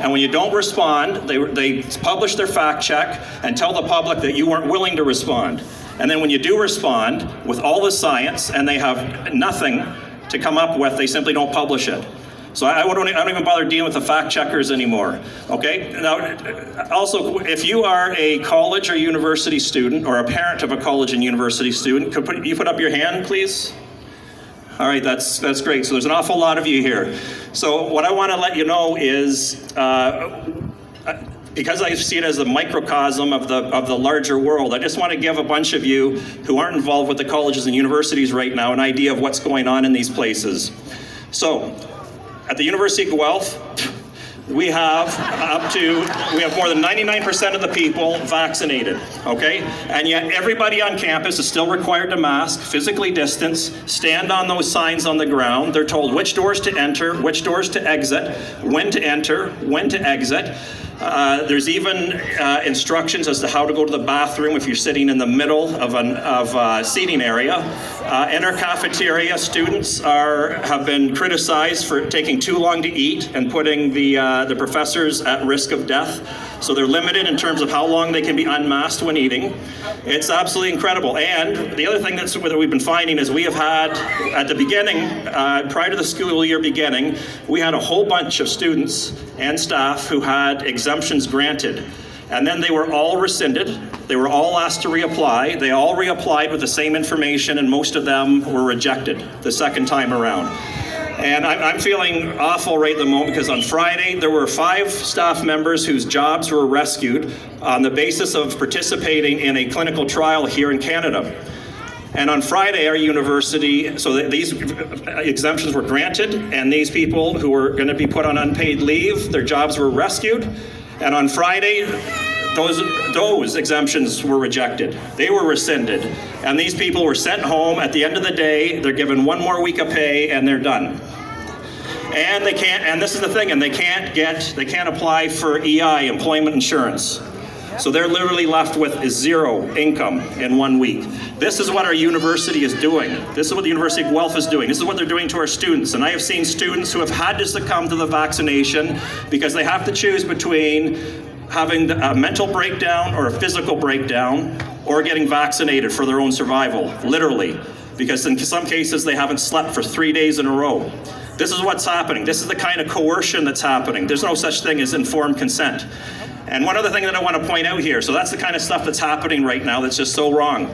And when you don't respond, they publish their fact check and tell the public that you weren't willing to respond. And then when you do respond with all the science and they have nothing to come up with, they simply don't publish it. So I don't even bother dealing with the fact checkers anymore, okay? Now, also, if you are a college or university student or a parent of a college and university student, could you put up your hand, please? All right, that's great. So there's an awful lot of you here. So what I want to let you know is, because I see it as a microcosm of the larger world, I just want to give a bunch of you who aren't involved with the colleges and universities right now an idea of what's going on in these places. So, at the University of Guelph, we have more than 99% of the people vaccinated, okay? And yet everybody on campus is still required to mask, physically distance, stand on those signs on the ground. They're told which doors to enter, which doors to exit, when to enter, when to exit. There's even instructions as to how to go to the bathroom if you're sitting in the middle of a seating area. In our cafeteria, students have been criticized for taking too long to eat and putting the professors at risk of death. So they're limited in terms of how long they can be unmasked when eating. It's absolutely incredible. And the other thing that we've been finding is we have had, at the beginning, prior to the school year beginning, we had a whole bunch of students and staff who had exemptions granted. And then they were all rescinded. They were all asked to reapply. They all reapplied with the same information, and most of them were rejected the second time around. And I'm feeling awful right at the moment because on Friday there were 5 staff members whose jobs were rescued on the basis of participating in a clinical trial here in Canada. And on Friday, our university, so these exemptions were granted, and these people who were going to be put on unpaid leave, their jobs were rescued. And on Friday, those exemptions were rejected. They were rescinded. And these people were sent home. At the end of the day, they're given 1 more week of pay and they're done. And they can't, and this is the thing, and they can't apply for EI, employment insurance. So they're literally left with 0 income in 1 week. This is what our university is doing. This is what the University of Guelph is doing. This is what they're doing to our students. And I have seen students who have had to succumb to the vaccination because they have to choose between having a mental breakdown or a physical breakdown or getting vaccinated for their own survival, literally. Because in some cases they haven't slept for 3 days in a row. This is what's happening. This is the kind of coercion that's happening. There's no such thing as informed consent. And one other thing that I want to point out here, so that's the kind of stuff that's happening right now that's just so wrong.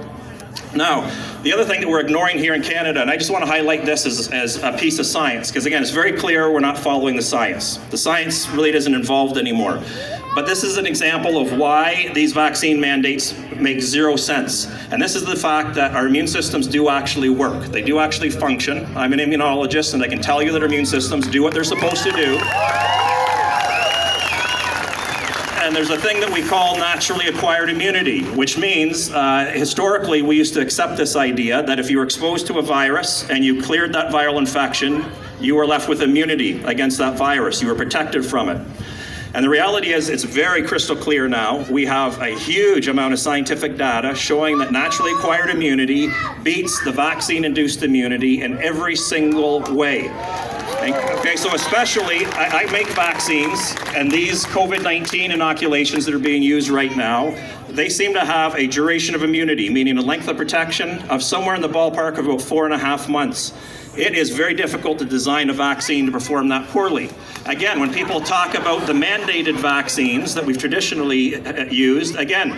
Now, the other thing that we're ignoring here in Canada, and I just want to highlight this as a piece of science, because again, it's very clear we're not following the science. The science really isn't involved anymore. But this is an example of why these vaccine mandates make 0 sense. And this is the fact that our immune systems do actually work. They do actually function. I'm an immunologist, and I can tell you that our immune systems do what they're supposed to do. And there's a thing that we call naturally acquired immunity, which means historically we used to accept this idea that if you were exposed to a virus and you cleared that viral infection, you were left with immunity against that virus. You were protected from it. And the reality is it's very crystal clear now. We have a huge amount of scientific data showing that naturally acquired immunity beats the vaccine-induced immunity in every single way. Okay, so especially, I make vaccines, and these COVID-19 inoculations that are being used right now, they seem to have a duration of immunity, meaning a length of protection of somewhere in the ballpark of about 4.5 months. It is very difficult to design a vaccine to perform that poorly. Again, when people talk about the mandated vaccines that we've traditionally used, again,